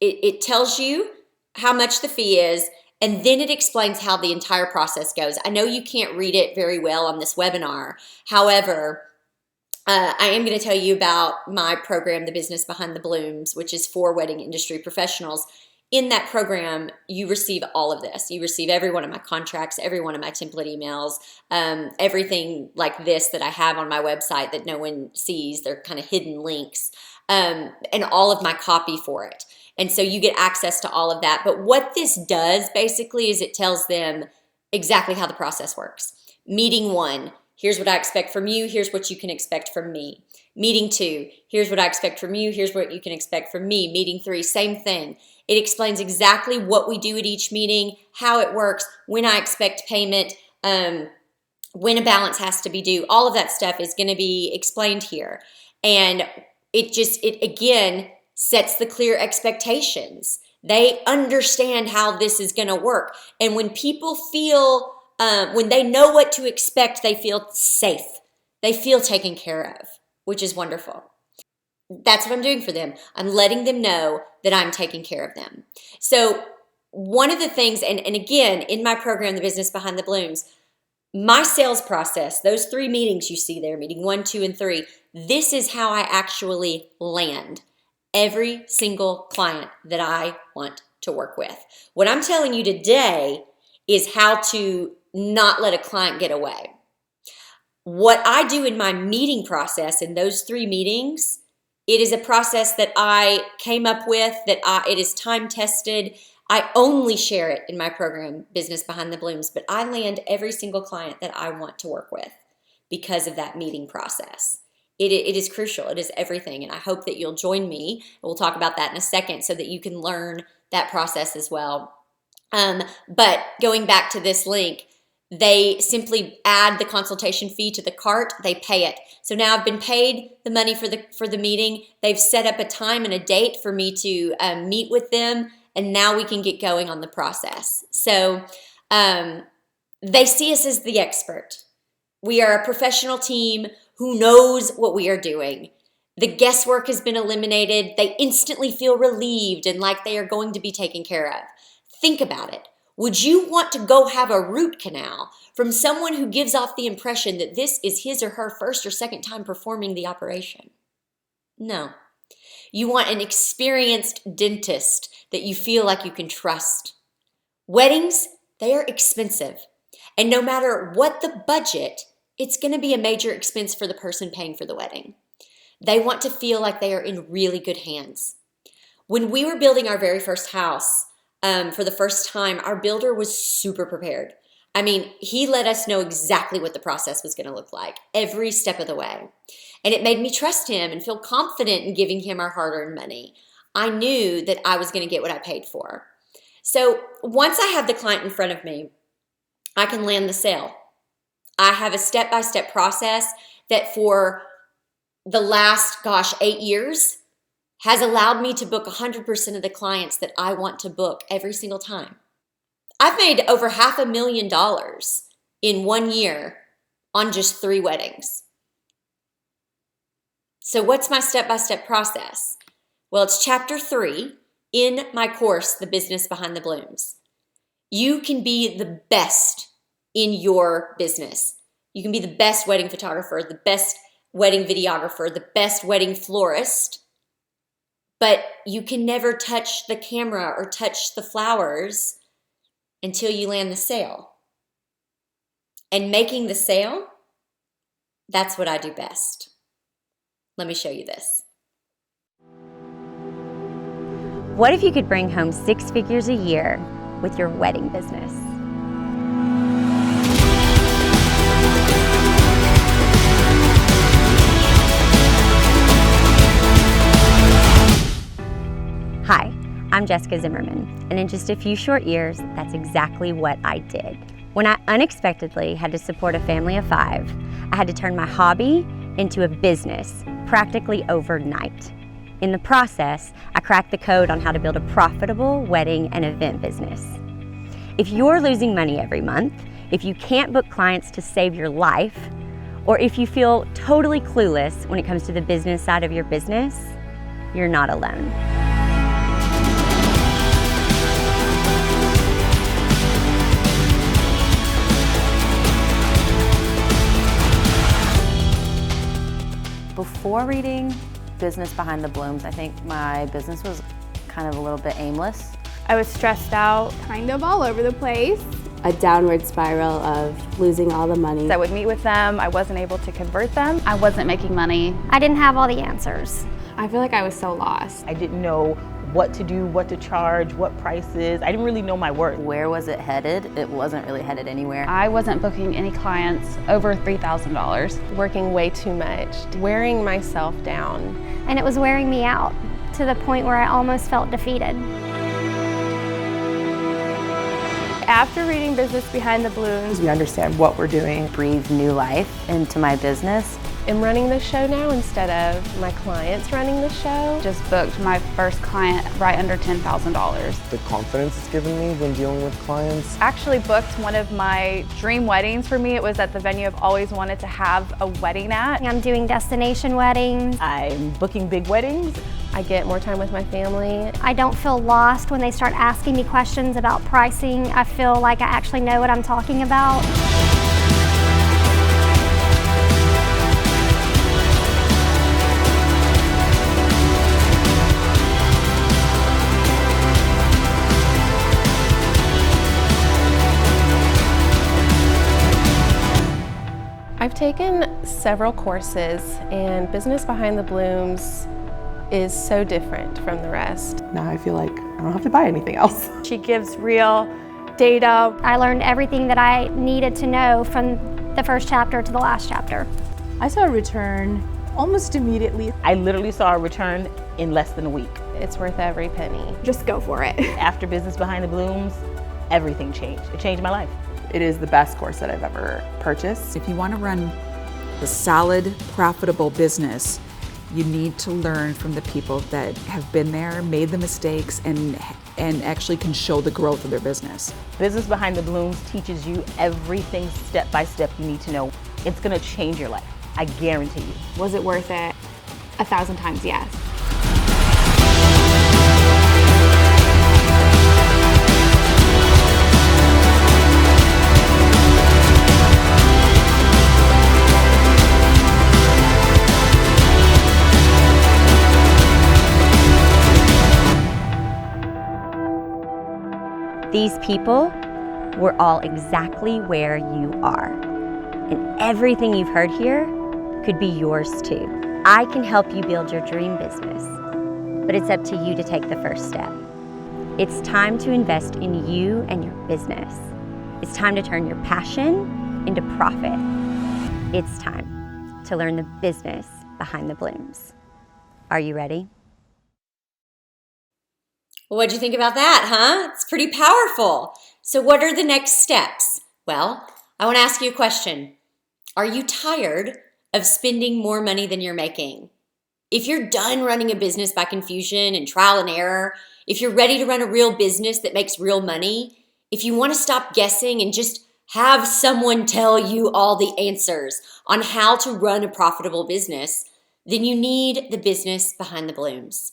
it tells you how much the fee is, and then it explains how the entire process goes. I know you can't read it very well on this webinar. However, I am going to tell you about my program, The Business Behind the Blooms, which is for wedding industry professionals. In that program, you receive all of this. You receive every one of my contracts, every one of my template emails, everything like this that I have on my website that no one sees. They're kind of hidden links, and all of my copy for it. And so you get access to all of that. But what this does basically is it tells them exactly how the process works. Meeting 1, here's what I expect from you. Here's what you can expect from me. Meeting 2, here's what I expect from you. Here's what you can expect from me. Meeting 3, same thing. It explains exactly what we do at each meeting, how it works, when I expect payment, when a balance has to be due. All of that stuff is going to be explained here. And it again, sets the clear expectations. They understand how this is going to work. And when people feel, when they know what to expect, they feel safe. They feel taken care of, which is wonderful. That's what I'm doing for them. I'm letting them know that I'm taking care of them. So one of the things, and again, in my program, The Business Behind the Blooms, my sales process, those 3 meetings you see there, meeting 1, 2, and 3, this is how I actually land every single client that I want to work with. What I'm telling you today is how to not let a client get away. What I do in my meeting process in those 3 meetings, it is a process that I came up with, it is time tested. I only share it in my program, Business Behind the Blooms, but I land every single client that I want to work with because of that meeting process. It is crucial. It is everything. And I hope that you'll join me. We'll talk about that in a second so that you can learn that process as well. But going back to this link, they simply add the consultation fee to the cart. They pay it. So now I've been paid the money for the meeting. They've set up a time and a date for me to meet with them. And now we can get going on the process. So they see us as the expert. We are a professional team who knows what we are doing. The guesswork has been eliminated. They instantly feel relieved and like they are going to be taken care of. Think about it. Would you want to go have a root canal from someone who gives off the impression that this is his or her first or second time performing the operation? No. You want an experienced dentist that you feel like you can trust. Weddings, they are expensive. And no matter what the budget, it's going to be a major expense for the person paying for the wedding. They want to feel like they are in really good hands. When we were building our very first house, for the first time, our builder was super prepared. I mean, he let us know exactly what the process was going to look like every step of the way. And it made me trust him and feel confident in giving him our hard-earned money. I knew that I was going to get what I paid for. So once I have the client in front of me, I can land the sale. I have a step-by-step process that for the last, 8 years has allowed me to book 100% of the clients that I want to book every single time. I've made over $500,000 in 1 year on just 3 weddings. So what's my step-by-step process? Well, it's chapter 3 in my course, The Business Behind the Blooms. You can be the best in your business. You can be the best wedding photographer, the best wedding videographer, the best wedding florist, but you can never touch the camera or touch the flowers until you land the sale. And making the sale, that's what I do best. Let me show you this. What if you could bring home 6 figures a year with your wedding business? Hi, I'm Jessica Zimmerman, and in just a few short years, that's exactly what I did. When I unexpectedly had to support a family of 5, I had to turn my hobby into a business practically overnight. In the process, I cracked the code on how to build a profitable wedding and event business. If you're losing money every month, if you can't book clients to save your life, or if you feel totally clueless when it comes to the business side of your business, you're not alone. Before reading Business Behind the Blooms, I think my business was kind of a little bit aimless. I was stressed out, kind of all over the place. A downward spiral of losing all the money. I would meet with them, I wasn't able to convert them. I wasn't making money. I didn't have all the answers. I feel like I was so lost. I didn't know what to do, what to charge, what prices. I didn't really know my worth. Where was it headed? It wasn't really headed anywhere. I wasn't booking any clients over $3,000. Working way too much, wearing myself down. And it was wearing me out to the point where I almost felt defeated. After reading Business Behind the Blooms, we understand what we're doing. Breathe new life into my business. I'm running the show now instead of my clients running the show. just booked my first client right under $10,000. The confidence it's given me when dealing with clients. Actually booked one of my dream weddings for me. It was at the venue I've always wanted to have a wedding at. I'm doing destination weddings. I'm booking big weddings. I get more time with my family. I don't feel lost when they start asking me questions about pricing. I feel like I actually know what I'm talking about. I've taken several courses, and Business Behind the Blooms is so different from the rest. Now I feel like I don't have to buy anything else. She gives real data. I learned everything that I needed to know from the first chapter to the last chapter. I saw a return almost immediately. I literally saw a return in less than a week. It's worth every penny. Just go for it. After Business Behind the Blooms, everything changed. It changed my life. It is the best course that I've ever purchased. If you want to run a solid, profitable business, you need to learn from the people that have been there, made the mistakes, and actually can show the growth of their business. Business Behind the Blooms teaches you everything step by step you need to know. It's gonna change your life, I guarantee you. Was it worth it? 1,000 times yes. These people were all exactly where you are. And everything you've heard here could be yours too. I can help you build your dream business, but it's up to you to take the first step. It's time to invest in you and your business. It's time to turn your passion into profit. It's time to learn the business behind the blooms. Are you ready? What'd you think about that, huh? It's pretty powerful. So what are the next steps? Well, I want to ask you a question. Are you tired of spending more money than you're making? If you're done running a business by confusion and trial and error, if you're ready to run a real business that makes real money, if you want to stop guessing and just have someone tell you all the answers on how to run a profitable business, then you need the Business Behind the Blooms.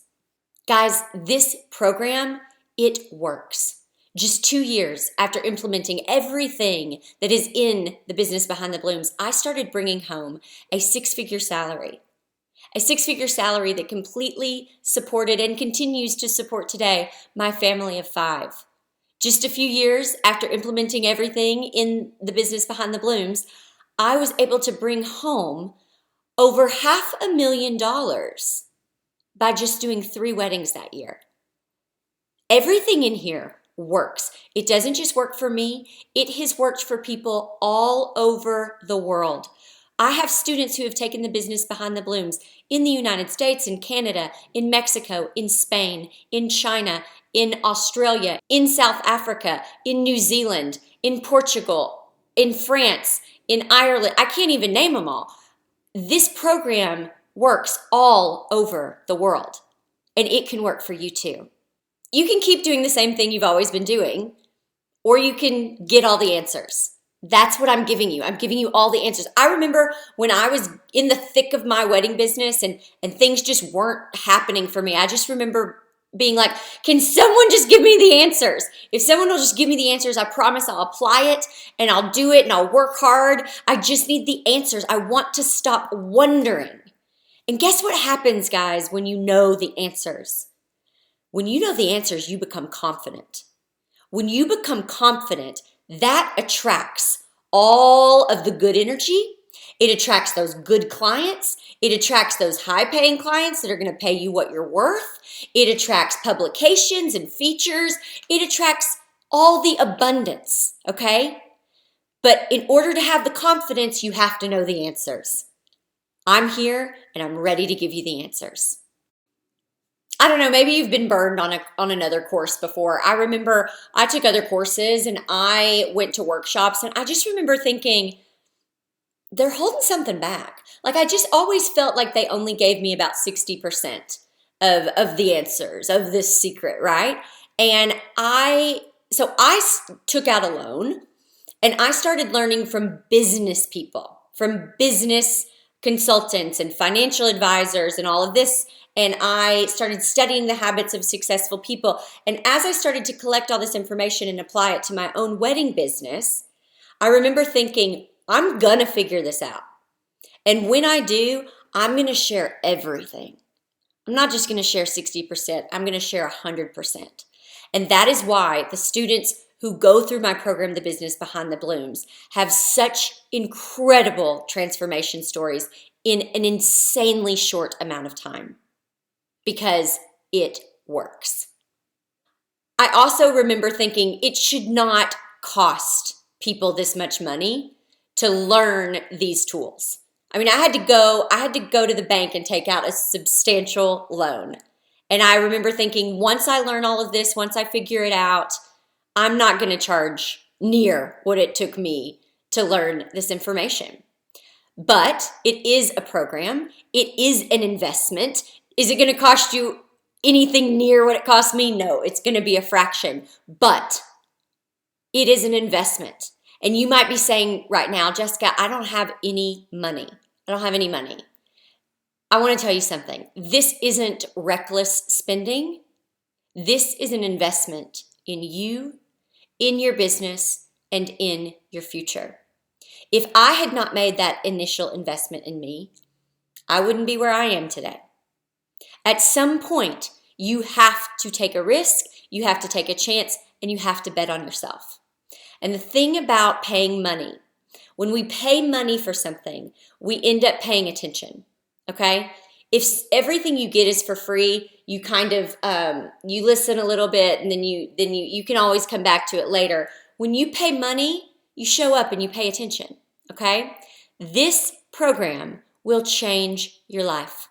Guys, this program, it works. Just 2 years after implementing everything that is in the Business Behind the Blooms, I started bringing home a 6-figure salary. A 6-figure salary that completely supported and continues to support today my family of 5. Just a few years after implementing everything in the Business Behind the Blooms, I was able to bring home over $500,000 by just doing 3 weddings that year. Everything in here works. It doesn't just work for me, it has worked for people all over the world. I have students who have taken the Business Behind the Blooms in the United States, in Canada, in Mexico, in Spain, in China, in Australia, in South Africa, in New Zealand, in Portugal, in France, in Ireland. I can't even name them all. This program works all over the world, and it can work for you too. You can keep doing the same thing you've always been doing, or you can get all the answers. That's what I'm giving you. I'm giving you all the answers. I remember when I was in the thick of my wedding business and things just weren't happening for me. I just remember being like, can someone just give me the answers? If someone will just give me the answers, I promise I'll apply it and I'll do it and I'll work hard. I just need the answers. I want to stop wondering. And guess what happens, guys, when you know the answers? When you know the answers, you become confident. When you become confident, that attracts all of the good energy. It attracts those good clients. It attracts those high-paying clients that are going to pay you what you're worth. It attracts publications and features. It attracts all the abundance, okay? But in order to have the confidence, you have to know the answers. I'm here and I'm ready to give you the answers. I don't know, maybe you've been burned on another course before. I remember I took other courses and I went to workshops and I just remember thinking, they're holding something back. Like I just always felt like they only gave me about 60% of the answers of this secret, right? And so I took out a loan and I started learning from business people, from business consultants and financial advisors and all of this. And I started studying the habits of successful people. And as I started to collect all this information and apply it to my own wedding business, I remember thinking, I'm gonna figure this out. And when I do, I'm gonna share everything. I'm not just gonna share 60%, I'm gonna share 100%. And that is why the students who go through my program, The Business Behind the Blooms, have such incredible transformation stories in an insanely short amount of time. Because it works. I also remember thinking it should not cost people this much money to learn these tools. I mean, I had to go to the bank and take out a substantial loan. And I remember thinking, once I learn all of this, once I figure it out, I'm not going to charge near what it took me to learn this information. But it is a program. It is an investment. Is it going to cost you anything near what it cost me? No, it's going to be a fraction, but it is an investment. And you might be saying right now, Jessica, I don't have any money. I don't have any money. I want to tell you something. This isn't reckless spending. This is an investment in you, in your business, and in your future. If I had not made that initial investment in me, I wouldn't be where I am today. At some point, you have to take a risk, you have to take a chance, and you have to bet on yourself. And the thing about paying money, when we pay money for something, we end up paying attention, okay? If everything you get is for free, you kind of, you listen a little bit and then you can always come back to it later. When you pay money, you show up and you pay attention, okay? This program will change your life.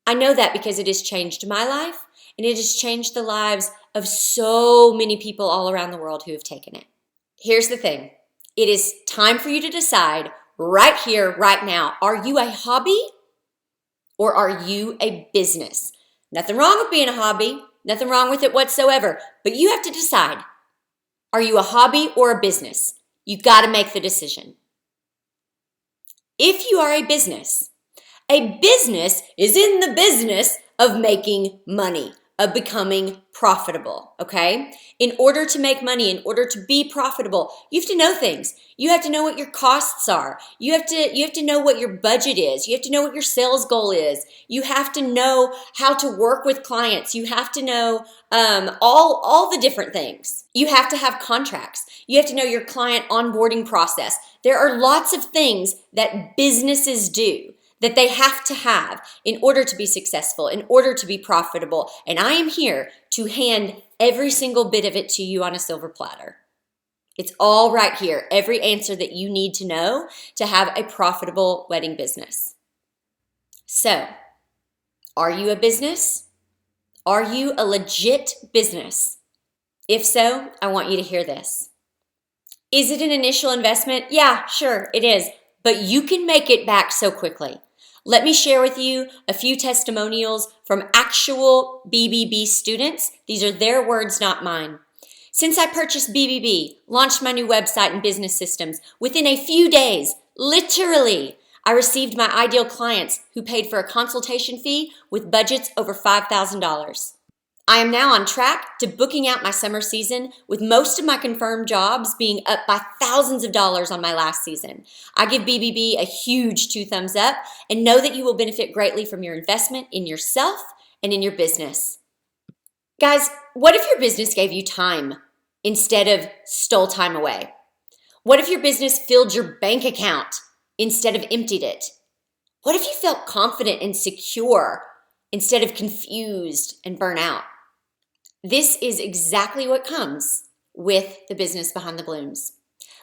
I know that because it has changed my life and it has changed the lives of so many people all around the world who have taken it. Here's the thing. It is time for you to decide right here, right now, are you a hobby or are you a business? Nothing wrong with being a hobby, nothing wrong with it whatsoever, but you have to decide, are you a hobby or a business? You got to make the decision. If you are a business is in the business of making money, of becoming profitable, okay? In order to make money, in order to be profitable, you have to know things. You have to know what your costs are. You have to know what your budget is. You have to know what your sales goal is. You have to know how to work with clients. You have to know all the different things. You have to have contracts. You have to know your client onboarding process. There are lots of things that businesses do that they have to have in order to be successful, in order to be profitable. And I am here to hand every single bit of it to you on a silver platter. It's all right here. Every answer that you need to know to have a profitable wedding business. So, are you a business? Are you a legit business? If so, I want you to hear this. Is it an initial investment? Yeah, sure, it is. But you can make it back so quickly. Let me share with you a few testimonials from actual BBB students. These are their words, not mine. Since I purchased BBB, launched my new website and business systems, within a few days, literally, I received my ideal clients who paid for a consultation fee with budgets over $5,000. I am now on track to booking out my summer season, with most of my confirmed jobs being up by thousands of dollars on my last season. I give BBB a huge 2 thumbs up and know that you will benefit greatly from your investment in yourself and in your business. Guys, what if your business gave you time instead of stole time away? What if your business filled your bank account instead of emptied it? What if you felt confident and secure instead of confused and burnt out? This is exactly what comes with the Business Behind the Blooms.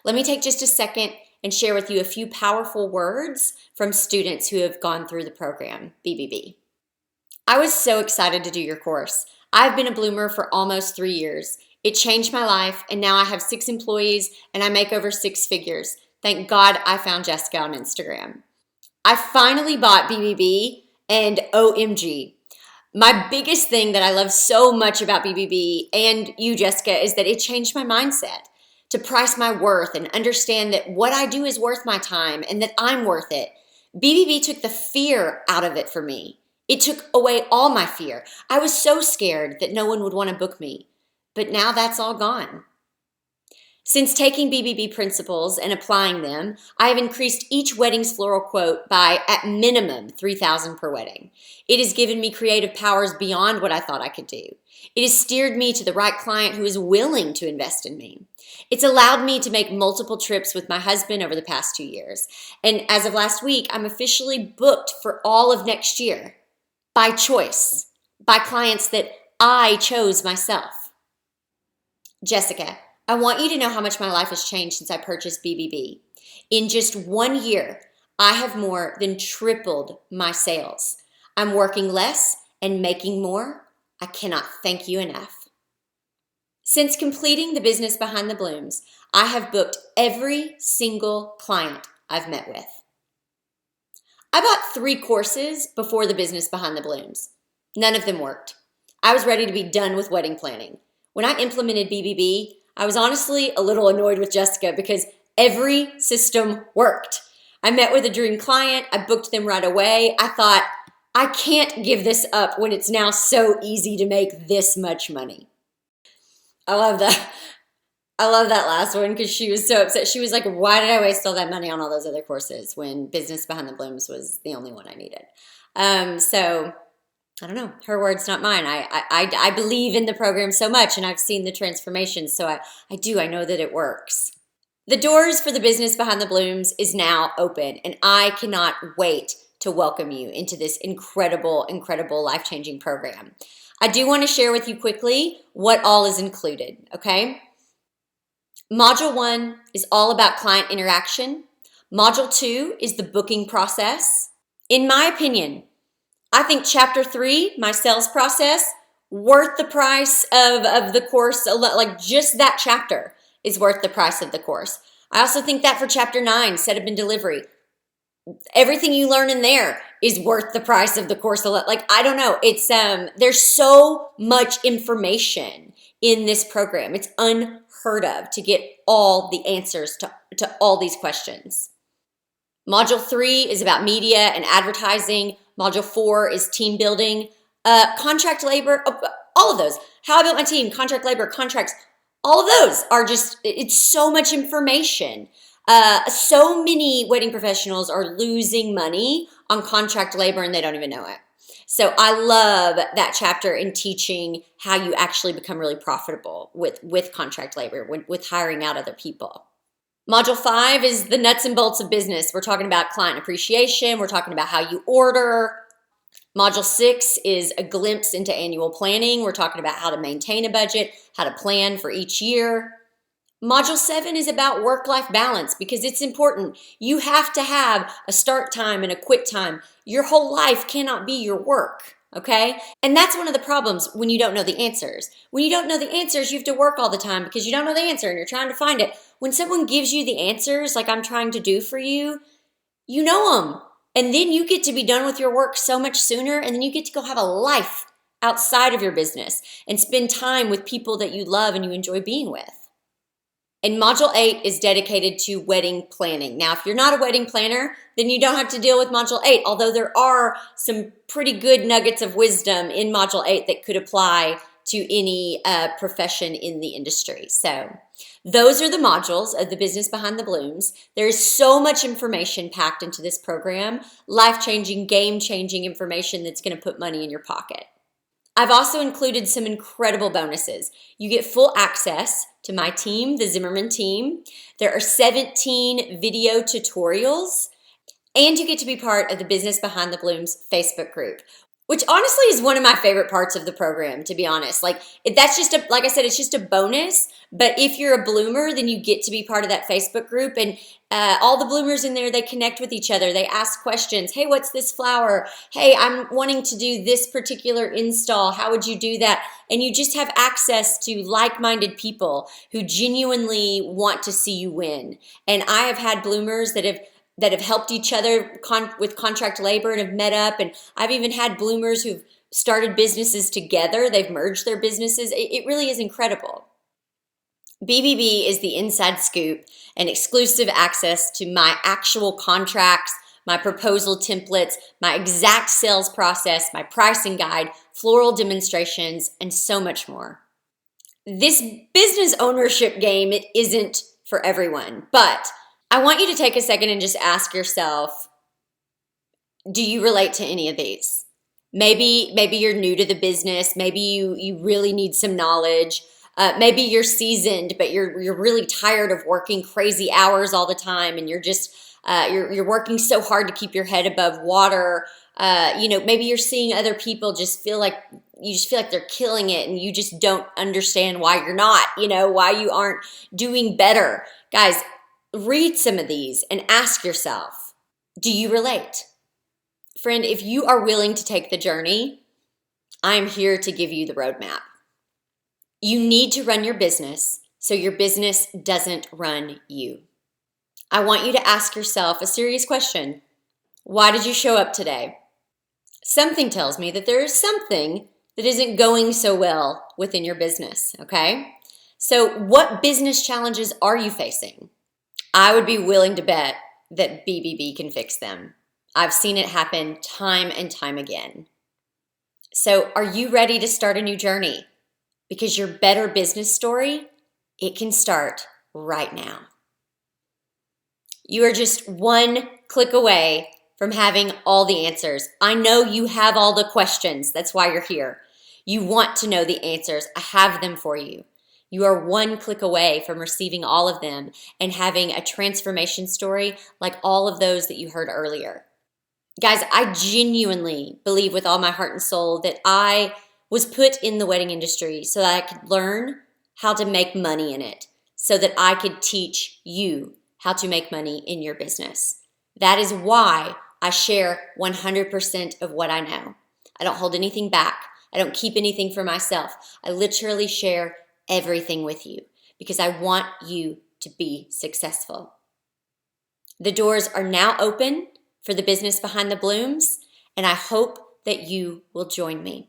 Let me take just a second and share with you a few powerful words from students who have gone through the program, BBB. I was so excited to do your course. I've been a bloomer for almost 3 years. It changed my life, and now I have 6 employees and I make over 6 figures. Thank God I found Jessica on Instagram. I finally bought BBB, and OMG. My biggest thing that I love so much about BBB and you, Jessica, is that it changed my mindset to price my worth and understand that what I do is worth my time and that I'm worth it. BBB took the fear out of it for me. It took away all my fear. I was so scared that no one would want to book me, but now that's all gone. Since taking BBB principles and applying them, I have increased each wedding's floral quote by at minimum $3,000 per wedding. It has given me creative powers beyond what I thought I could do. It has steered me to the right client who is willing to invest in me. It's allowed me to make multiple trips with my husband over the past 2 years. And as of last week, I'm officially booked for all of next year by choice, by clients that I chose myself. Jessica, I want you to know how much my life has changed since I purchased BBB. In just 1 year, I have more than tripled my sales. I'm working less and making more. I cannot thank you enough. Since completing the Business Behind the Blooms, I have booked every single client I've met with. I bought 3 courses before the Business Behind the Blooms. None of them worked. I was ready to be done with wedding planning. When I implemented BBB, I was honestly a little annoyed with Jessica because every system worked. I met with a dream client. I booked them right away. I thought, I can't give this up when it's now so easy to make this much money. I love that. I love that last one because she was so upset. She was like, why did I waste all that money on all those other courses when Business Behind the Blooms was the only one I needed? So I don't know, her words, not mine. I believe in the program so much, and I've seen the transformation, so I know that it works. The doors for the Business Behind the Blooms is now open, and I cannot wait to welcome you into this incredible, incredible, life-changing program. I do want to share with you quickly what all is included, okay? Module 1 is all about client interaction. Module 2 is the booking process. In my opinion, I think Chapter 3, my sales process, worth the price of the course. Like just that chapter is worth the price of the course. I also think that for chapter 9, setup and delivery, everything you learn in there is worth the price of the course. Like, I don't know. It's there's so much information in this program. It's unheard of to get all the answers to all these questions. Module 3 is about media and advertising. Module 4 is team building, contract labor, all of those. How I built my team, contract labor, contracts, all of those are just, it's so much information. So many wedding professionals are losing money on contract labor and they don't even know it. So I love that chapter in teaching how you actually become really profitable with contract labor, with hiring out other people. Module 5 is the nuts and bolts of business. We're talking about client appreciation. We're talking about how you order. Module 6 is a glimpse into annual planning. We're talking about how to maintain a budget, how to plan for each year. Module 7 is about work-life balance because it's important. You have to have a start time and a quit time. Your whole life cannot be your work, okay? And that's one of the problems when you don't know the answers. When you don't know the answers, you have to work all the time because you don't know the answer and you're trying to find it. When someone gives you the answers, like I'm trying to do for you, you know them. And then you get to be done with your work so much sooner, and then you get to go have a life outside of your business and spend time with people that you love and you enjoy being with. And Module 8 is dedicated to wedding planning. Now, if you're not a wedding planner, then you don't have to deal with Module 8, although there are some pretty good nuggets of wisdom in Module 8 that could apply to any profession in the industry. So those are the modules of the Business Behind the Blooms. There's so much information packed into this program, life-changing, game-changing information that's going to put money in your pocket. I've also included some incredible bonuses. You get full access to my team, the Zimmerman team. There are 17 video tutorials, and you get to be part of the Business Behind the Blooms Facebook group, which honestly is one of my favorite parts of the program, to be honest. Like, that's just like I said, it's just a bonus. But if you're a bloomer, then you get to be part of that Facebook group. And all the bloomers in there, they connect with each other. They ask questions. Hey, what's this flower? Hey, I'm wanting to do this particular install. How would you do that? And you just have access to like-minded people who genuinely want to see you win. And I have had bloomers that have helped each other with contract labor and have met up. And I've even had bloomers who've started businesses together. They've merged their businesses. It really is incredible. BBB is the inside scoop and exclusive access to my actual contracts, my proposal templates, my exact sales process, my pricing guide, floral demonstrations, and so much more. This business ownership game, it isn't for everyone, but I want you to take a second and just ask yourself, do you relate to any of these? Maybe you're new to the business. Maybe you really need some knowledge. Maybe you're seasoned, but you're really tired of working crazy hours all the time, and you're just you're working so hard to keep your head above water. Maybe you're seeing other people just feel like they're killing it, and you just don't understand why you're not. Why you aren't doing better, guys. Read some of these and ask yourself, do you relate? Friend, if you are willing to take the journey, I'm here to give you the roadmap. You need to run your business so your business doesn't run you. I want you to ask yourself a serious question. Why did you show up today? Something tells me that there is something that isn't going so well within your business, okay? So what business challenges are you facing? I would be willing to bet that BBB can fix them. I've seen it happen time and time again. So are you ready to start a new journey? Because your better business story, it can start right now. You are just one click away from having all the answers. I know you have all the questions. That's why you're here. You want to know the answers. I have them for you. You are one click away from receiving all of them and having a transformation story like all of those that you heard earlier. Guys, I genuinely believe with all my heart and soul that I was put in the wedding industry so that I could learn how to make money in it, so that I could teach you how to make money in your business. That is why I share 100% of what I know. I don't hold anything back. I don't keep anything for myself. I literally share everything with you because I want you to be successful. The doors are now open for the Business Behind the Blooms, and I hope that you will join me.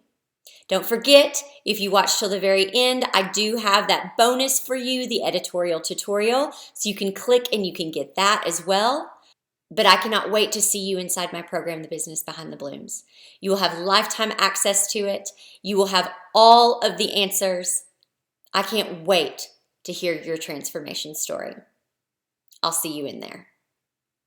Don't forget, if you watch till the very end, I do have that bonus for you, the editorial tutorial, so you can click and you can get that as well. But I cannot wait to see you inside my program, The Business Behind the Blooms. You will have lifetime access to it. You will have all of the answers. I can't wait to hear your transformation story. I'll see you in there.